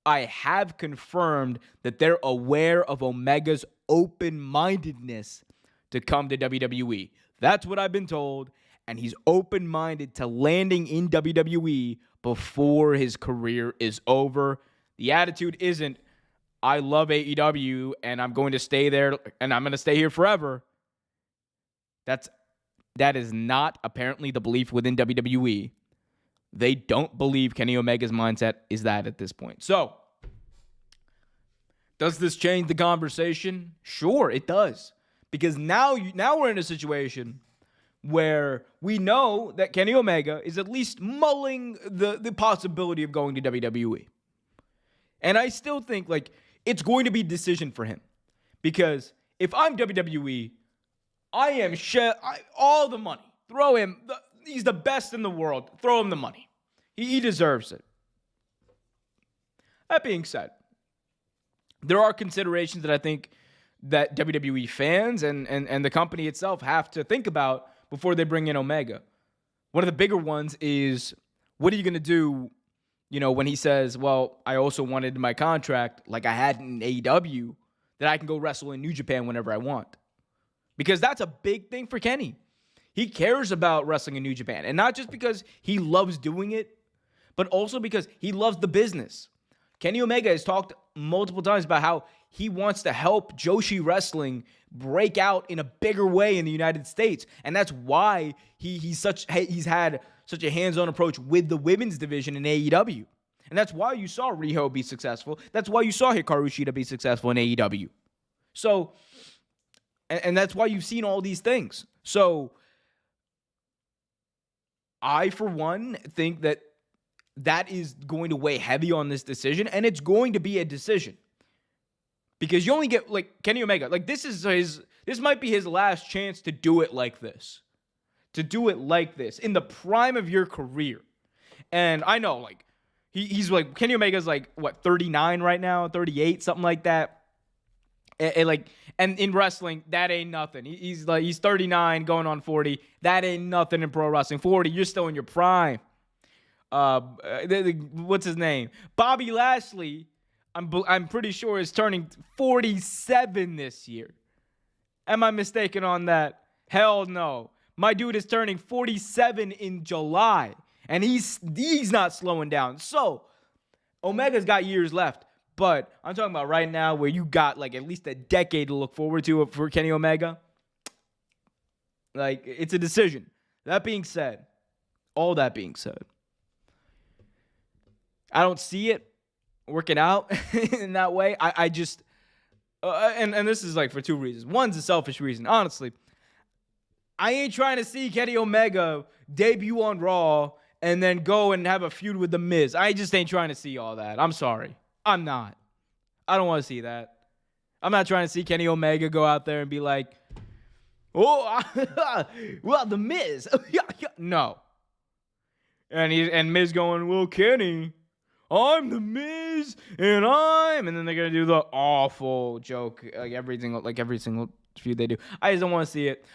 I have confirmed that they're aware of Omega's open-mindedness to come to WWE. That's what I've been told, and he's open-minded to landing in WWE before his career is over. The attitude isn't, I love AEW, and I'm going to stay there, and I'm going to stay here forever. That is not apparently the belief within WWE. They don't believe Kenny Omega's mindset is that at this point. So, does this change the conversation? Sure, it does. Because now we're in a situation where we know that Kenny Omega is at least mulling the possibility of going to WWE. And I still think, it's going to be a decision for him. Because if I'm WWE, I am all the money. Throw him. He's the best in the world. Throw him the money. He deserves it. That being said, there are considerations that I think that WWE fans and the company itself have to think about before they bring in Omega. One of the bigger ones is, what are you going to do, when he says, well, I also wanted in my contract, like I had in AEW, that I can go wrestle in New Japan whenever I want. Because that's a big thing for Kenny. He cares about wrestling in New Japan. And not just because he loves doing it, but also because he loves the business. Kenny Omega has talked multiple times about how he wants to help Joshi Wrestling break out in a bigger way in the United States. And that's why he's had such a hands-on approach with the women's division in AEW. And that's why you saw Riho be successful. That's why you saw Hikaru Shida be successful in AEW. So, and that's why you've seen all these things. So, I, for one, think that is going to weigh heavy on this decision, and it's going to be a decision. Because you only get, Kenny Omega, this might be his last chance to do it like this. To do it like this, in the prime of your career. And I know, he's Kenny Omega's 39 right now, 38, something like that. And in wrestling, that ain't nothing. He's 39 going on 40. That ain't nothing in pro wrestling. 40, you're still in your prime. What's his name? Bobby Lashley, I'm pretty sure is turning 47 this year. Am I mistaken on that? Hell no. My dude is turning 47 in July, and he's not slowing down. So, Omega's got years left. But I'm talking about right now where you got at least a decade to look forward to for Kenny Omega. It's a decision. All that being said, I don't see it working out in that way. I just, and this is for two reasons. One's a selfish reason. Honestly, I ain't trying to see Kenny Omega debut on Raw and then go and have a feud with The Miz. I just ain't trying to see all that. I'm sorry. I'm not. I don't want to see that. I'm not trying to see Kenny Omega go out there and be like, oh, well, The Miz. No. And Miz going, well, Kenny, I'm The Miz, and then they're going to do the awful joke, every single feud they do. I just don't want to see it.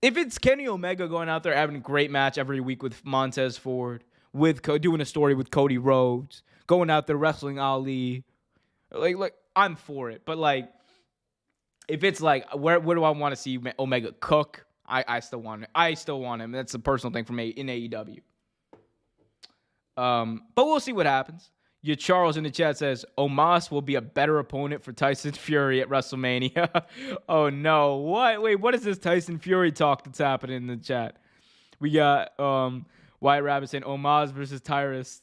If it's Kenny Omega going out there having a great match every week with Montez Ford, doing a story with Cody Rhodes, going out there wrestling Ali, I'm for it. But if it's where do I want to see Omega cook? I still want it. I still want him. That's a personal thing for me in AEW. But we'll see what happens. Your Charles in the chat says Omos will be a better opponent for Tyson Fury at WrestleMania. Oh no! What? Wait, what is this Tyson Fury talk that's happening in the chat? We got White Rabbit saying Omos versus Tyrus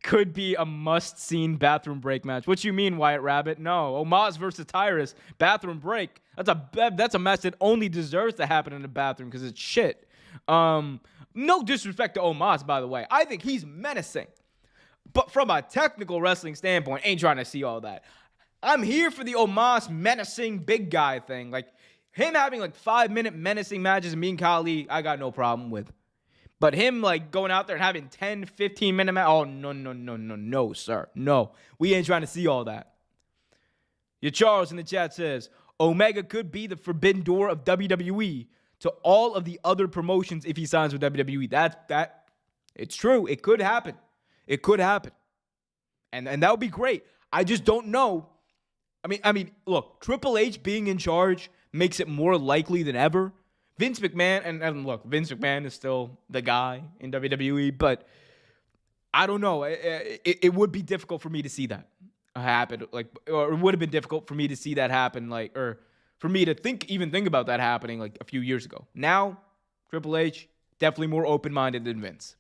could be a must-seen bathroom break match. What you mean, Wyatt Rabbit? No, Omos versus Tyrus bathroom break. That's a match that only deserves to happen in the bathroom because it's shit. No disrespect to Omos, by the way. I think he's menacing. But from a technical wrestling standpoint, ain't trying to see all that. I'm here for the Omos menacing big guy thing. Like, him having like 5-minute menacing matches and being Kali, I got no problem with. But him like going out there and having 10, 15-minute match, oh, no, sir. No, we ain't trying to see all that. Your Charles in the chat says, Omega could be the forbidden door of WWE to all of the other promotions if he signs with WWE. It's true. It could happen. It could happen. And that would be great. I just don't know. I mean, look, Triple H being in charge makes it more likely than ever. Vince McMahon, and look, Vince McMahon is still the guy in WWE, but I don't know. It would be difficult for me to see that happen. Like, or it would have been difficult for me to see that happen, like, or for me to think about that happening like a few years ago. Now, Triple H, definitely more open-minded than Vince.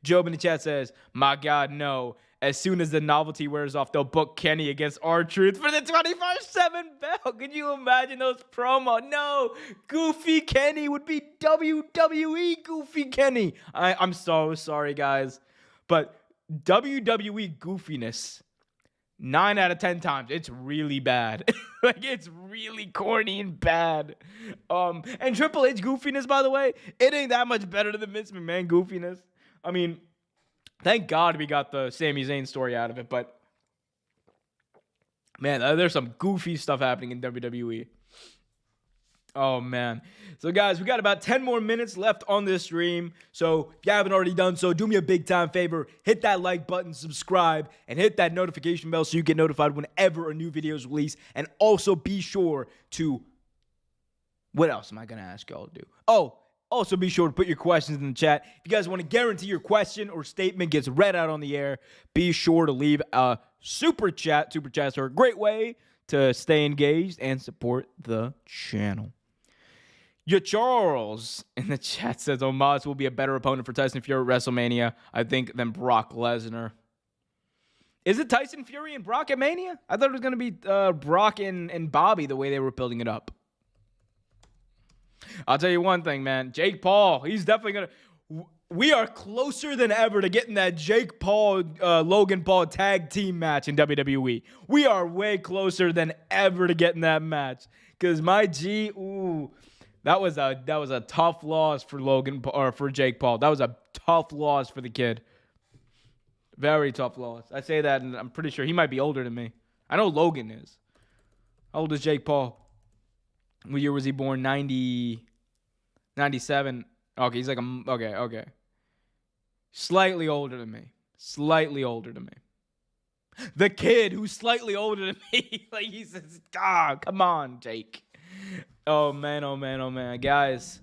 Job in the chat says, my God, no. As soon as the novelty wears off, they'll book Kenny against R-Truth for the 24/7 belt. Could you imagine those promos? No, Goofy Kenny would be WWE Goofy Kenny. I'm so sorry, guys. But WWE goofiness, 9 out of 10 times, it's really bad. Like, it's really corny and bad. And Triple H goofiness, by the way, it ain't that much better than Vince McMahon goofiness. I mean, thank God we got the Sami Zayn story out of it, but man, there's some goofy stuff happening in WWE. Oh, man. So, guys, we got about 10 more minutes left on this stream. So, if you haven't already done so, do me a big-time favor. Hit that like button, subscribe, and hit that notification bell so you get notified whenever a new video is released. And also be sure to... What else am I going to ask y'all to do? Oh, also be sure to put your questions in the chat. If you guys want to guarantee your question or statement gets read out on the air, be sure to leave a super chat. Super chats are a great way to stay engaged and support the channel. Your Charles in the chat says Omos will be a better opponent for Tyson Fury at WrestleMania, I think, than Brock Lesnar. Is it Tyson Fury and Brock at Mania? I thought it was going to be Brock and Bobby the way they were building it up. I'll tell you one thing, man. Jake Paul, he's definitely going to... We are closer than ever to getting that Jake Paul, Logan Paul tag team match in WWE. We are way closer than ever to getting that match. Because my G, ooh, that was a tough loss for for Jake Paul. That was a tough loss for the kid. Very tough loss. I say that, and I'm pretty sure he might be older than me. I know Logan is. How old is Jake Paul? What year was he born? 97. Okay, he's like okay. Slightly older than me. The kid who's slightly older than me. Like, he says, come on, Jake. Oh, man. Guys,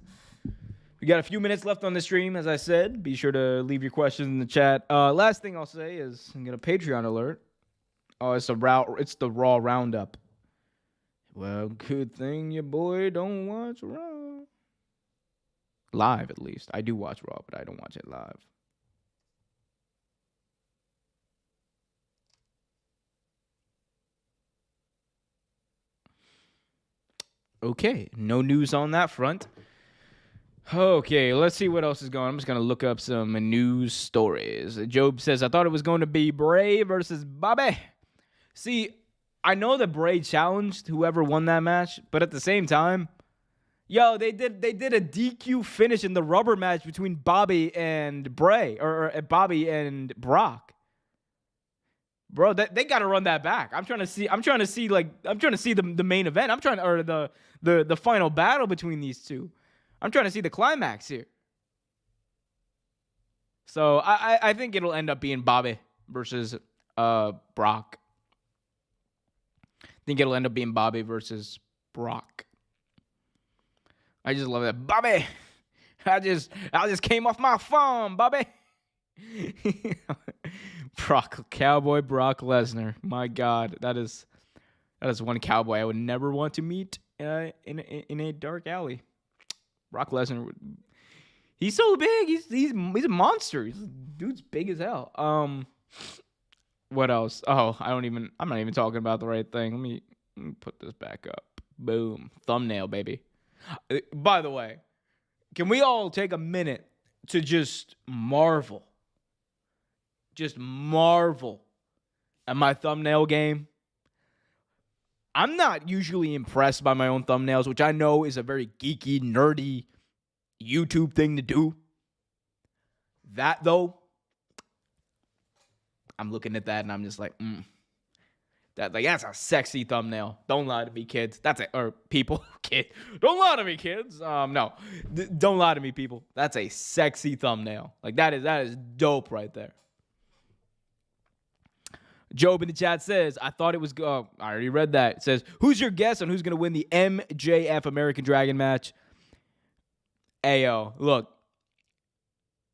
we got a few minutes left on the stream, as I said. Be sure to leave your questions in the chat. Last thing I'll say is I'm going to Patreon alert. Oh, it's the Raw Roundup. Well, good thing your boy don't watch Raw. Live, at least. I do watch Raw, but I don't watch it live. Okay, no news on that front. Okay, let's see what else is going on. I'm just going to look up some news stories. Job says, I thought it was going to be Bray versus Bobby. See, I know that Bray challenged whoever won that match, but at the same time, yo, they did a DQ finish in the rubber match between Bobby and Bray, or Bobby and Brock. Bro, they got to run that back. I'm trying to see the main event. Or the final battle between these two. I'm trying to see the climax here. So I think it'll end up being Bobby versus Brock. I think it'll end up being Bobby versus Brock. I just love that. Bobby! I just came off my phone, Bobby! Cowboy Brock Lesnar. My God, that is one cowboy I would never want to meet in a dark alley. Brock Lesnar, he's so big. He's a monster. Dude's big as hell. What else? Oh, I'm not even talking about the right thing. Let me put this back up. Boom. Thumbnail, baby. By the way, can we all take a minute to just marvel just marvel at my thumbnail game. I'm not usually impressed by my own thumbnails, which I know is a very geeky, nerdy YouTube thing to do. That, though, I'm looking at that and I'm just like, that's a sexy thumbnail. Don't lie to me, kids. That's it. Or people, kid. Don't lie to me, kids. No, don't lie to me, people. That's a sexy thumbnail. Like that is dope right there. Job in the chat says, I thought it was, I already read that. It says, who's your guess on who's going to win the MJF American Dragon match? Ayo, look,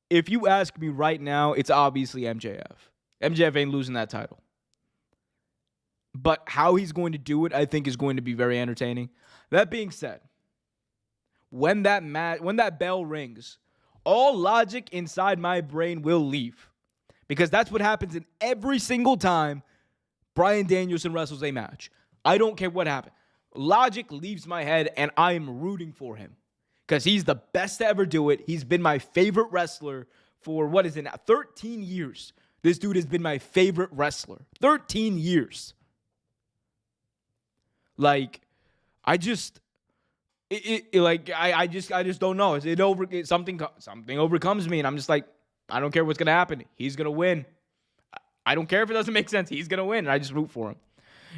if you ask me right now, it's obviously MJF. MJF ain't losing that title. But how he's going to do it, I think, is going to be very entertaining. That being said, when that bell rings, all logic inside my brain will leave. Because that's what happens in every single time Bryan Danielson wrestles a match. I don't care what happened. Logic leaves my head, and I am rooting for him. Because he's the best to ever do it. He's been my favorite wrestler for, 13 years. This dude has been my favorite wrestler. 13 years. Like, I just don't know. Something overcomes me, and I'm just like, I don't care what's going to happen. He's going to win. I don't care if it doesn't make sense. He's going to win, and I just root for him.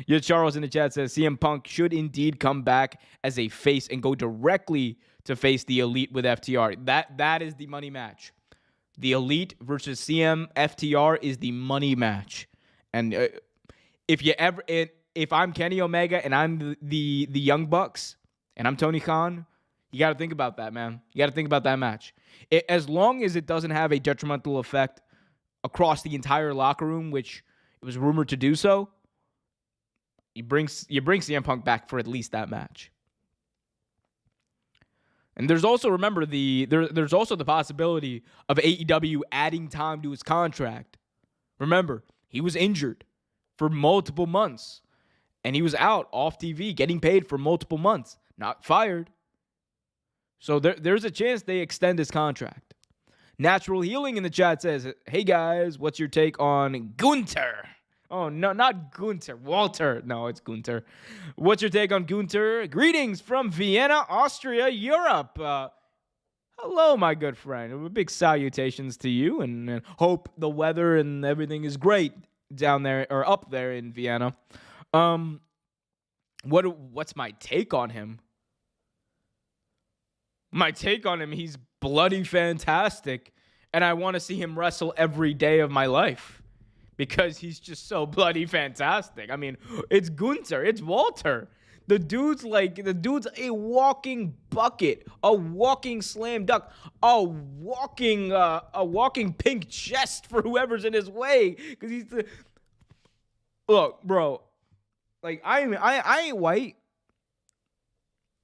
Your Charles in the chat says, CM Punk should indeed come back as a face and go directly to face the Elite with FTR. That is the money match. The Elite versus CM FTR is the money match. And if I'm Kenny Omega and I'm the Young Bucks and I'm Tony Khan, you got to think about that, man. You got to think about that match. As long as it doesn't have a detrimental effect across the entire locker room, which it was rumored to do so, you bring CM Punk back for at least that match. And there's also, remember, there's also the possibility of AEW adding time to his contract. Remember, he was injured for multiple months, and he was out off TV getting paid for multiple months, not fired. So there's a chance they extend his contract. Natural Healing in the chat says, hey guys, what's your take on Gunther? Oh, no, not Gunther. Walter. No, it's Gunther. What's your take on Gunther? Greetings from Vienna, Austria, Europe. Hello, my good friend. Big salutations to you, and hope the weather and everything is great down there, or up there in Vienna. What's my take on him? My take on him, he's bloody fantastic, and I want to see him wrestle every day of my life because he's just so bloody fantastic. I mean, it's Gunther, it's Walter. The dude's a walking bucket, a walking slam dunk, a walking pink chest for whoever's in his way. Because look, bro, like I ain't white.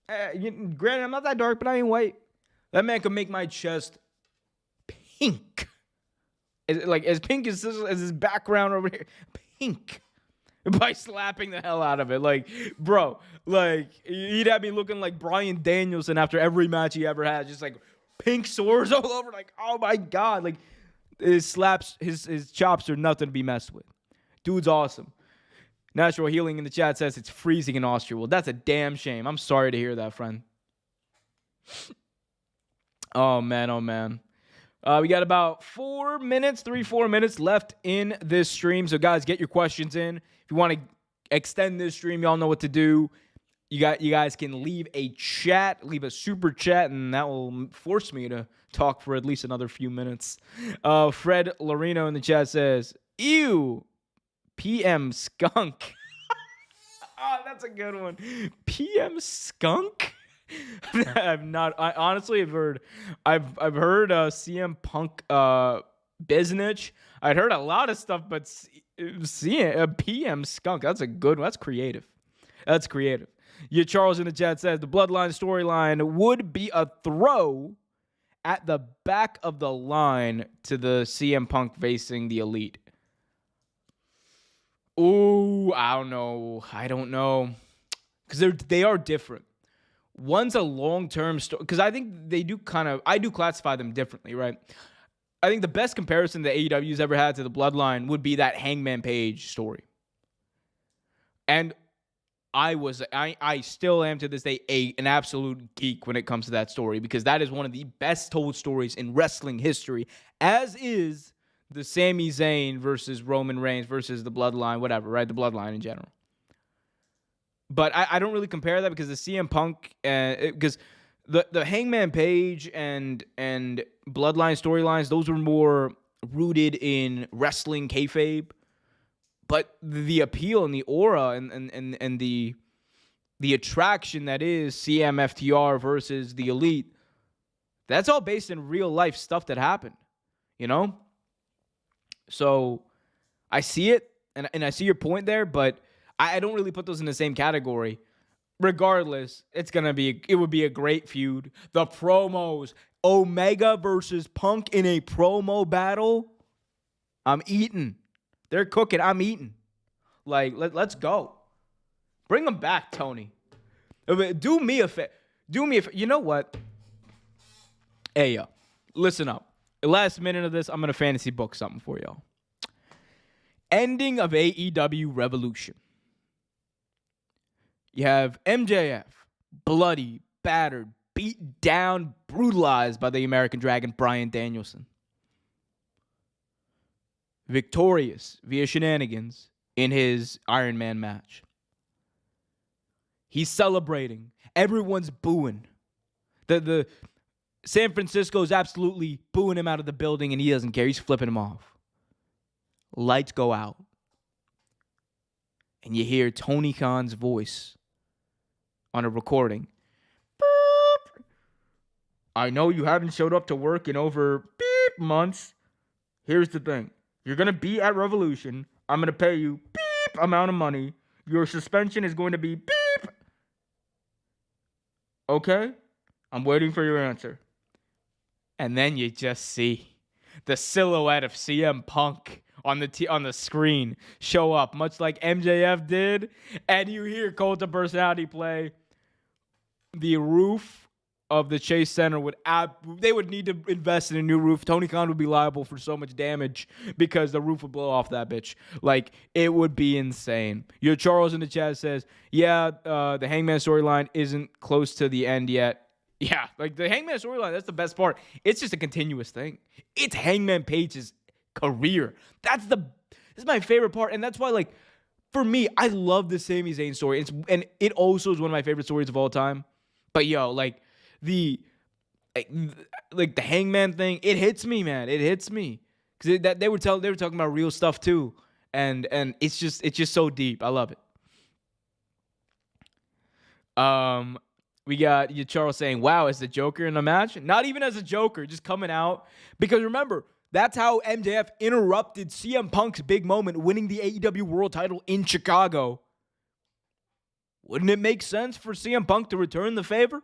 Granted, I'm not that dark, but I ain't white. That man could make my chest pink. As pink as his background over here. Pink. By slapping the hell out of it. Like, bro, like, he'd have me looking like Bryan Danielson after every match he ever had. Just like pink sores all over. Like, oh my God. Like, his chops are nothing to be messed with. Dude's awesome. Natural Healing in the chat says it's freezing in Austria. Well, that's a damn shame. I'm sorry to hear that, friend. Oh, man. Oh, man. We got about 4 minutes left in this stream. So, guys, get your questions in. If you want to extend this stream, y'all know what to do. You guys can leave a super chat, and that will force me to talk for at least another few minutes. Fred Lorino in the chat says, ew. PM Skunk. Oh, that's a good one. PM Skunk? I honestly have heard CM Punk Biznich. I'd heard a lot of stuff, but seeing a PM Skunk, that's a good one. That's creative. Yeah, Charles in the chat says the Bloodline storyline would be a throw at the back of the line to the CM Punk facing the Elite. Ooh, I don't know. Because they are different. One's a long-term story. Because I think I do classify them differently, right? I think the best comparison that AEW's ever had to the Bloodline would be that Hangman Page story. And I still am to this day an absolute geek when it comes to that story, because that is one of the best told stories in wrestling history, as is the Sami Zayn versus Roman Reigns versus the Bloodline, whatever, right? The Bloodline in general. But I don't really compare that because the CM Punk, because the Hangman Page and Bloodline storylines, those were more rooted in wrestling kayfabe. But the appeal and the aura and the attraction that is CMFTR versus the Elite, that's all based in real life stuff that happened, you know? So I see it, and I see your point there, but I don't really put those in the same category. Regardless, it would be a great feud. The promos, Omega versus Punk in a promo battle, I'm eating. They're cooking. I'm eating. Like, let's go. Bring them back, Tony. Do me a favor. You know what? Hey, yo. Listen up. The last minute of this, I'm going to fantasy book something for y'all. Ending of AEW Revolution. You have MJF, bloody, battered, beat down, brutalized by the American Dragon, Bryan Danielson. Victorious via shenanigans in his Iron Man match. He's celebrating. Everyone's booing. The San Francisco's absolutely booing him out of the building, and he doesn't care. He's flipping him off. Lights go out. And you hear Tony Khan's voice on a recording. Beep. I know you haven't showed up to work in over months. Here's the thing. You're going to be at Revolution. I'm going to pay you amount of money. Your suspension is going to be Okay? I'm waiting for your answer. And then you just see the silhouette of CM Punk on the screen show up, much like MJF did. And you hear Cult of Personality play. The roof of the Chase Center they would need to invest in a new roof. Tony Khan would be liable for so much damage because the roof would blow off that bitch. Like, it would be insane. Your Charles in the chat says, yeah, the Hangman storyline isn't close to the end yet. Yeah, like the Hangman storyline, that's the best part. It's just a continuous thing. It's Hangman Page's career. This is my favorite part, and that's why, like, for me, I love the Sami Zayn story, and it also is one of my favorite stories of all time. But yo, like, the Hangman thing, it hits me, man. It hits me because they were talking about real stuff too, and it's just so deep. I love it. We got Charles saying, "Wow, is the Joker in the match?" Not even as a Joker, just coming out, because remember, that's how MJF interrupted CM Punk's big moment, winning the AEW World Title in Chicago. Wouldn't it make sense for CM Punk to return the favor?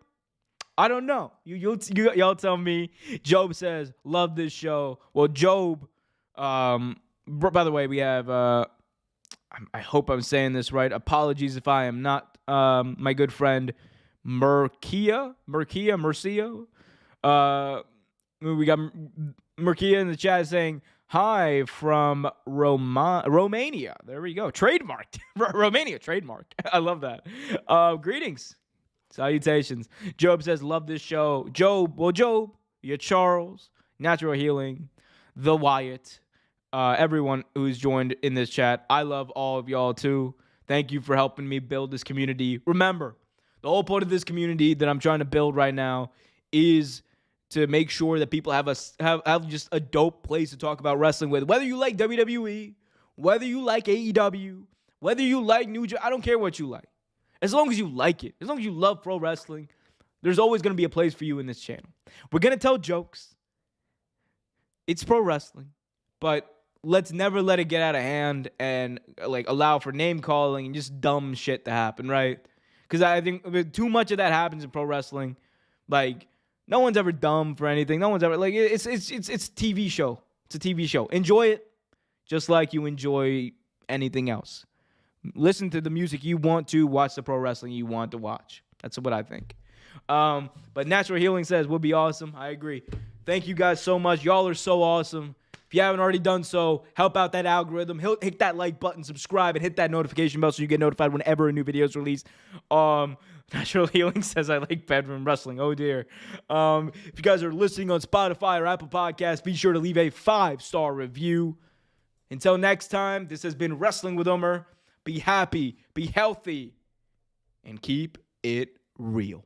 I don't know. Y'all tell me. Job says, love this show. Well, Job, by the way, we have, I hope I'm saying this right. Apologies if I am not. My good friend, Mercia. We got Mercia in the chat saying, hi from Romania. There we go. Trademarked. Romania, trademarked. I love that. Greetings. Salutations. Job says, love this show. Job, you're Charles, Natural Healing, The Wyatt, everyone who's joined in this chat. I love all of y'all too. Thank you for helping me build this community. Remember, the whole point of this community that I'm trying to build right now is to make sure that people have just a dope place to talk about wrestling with. Whether you like WWE, whether you like AEW, whether you like New Japan, I don't care what you like. As long as you like it, as long as you love pro wrestling, there's always going to be a place for you in this channel. We're going to tell jokes. It's pro wrestling, but let's never let it get out of hand and like allow for name calling and just dumb shit to happen, right? Because I think too much of that happens in pro wrestling. Like, no one's ever dumb for anything. No one's ever like it's TV show. It's a TV show. Enjoy it, just like you enjoy anything else. Listen to the music you want to, watch the pro wrestling you want to watch. That's what I think. But Natural Healing says would be awesome. I agree. Thank you guys so much. Y'all are so awesome. If you haven't already done so, help out that algorithm. Hit that like button, subscribe, and hit that notification bell so you get notified whenever a new video is released. Natural Healing says I like bedroom wrestling. Oh dear. If you guys are listening on Spotify or Apple Podcasts, be sure to leave a 5-star review. Until next time, this has been Wrestling with Omer. Be happy, be healthy, and keep it real.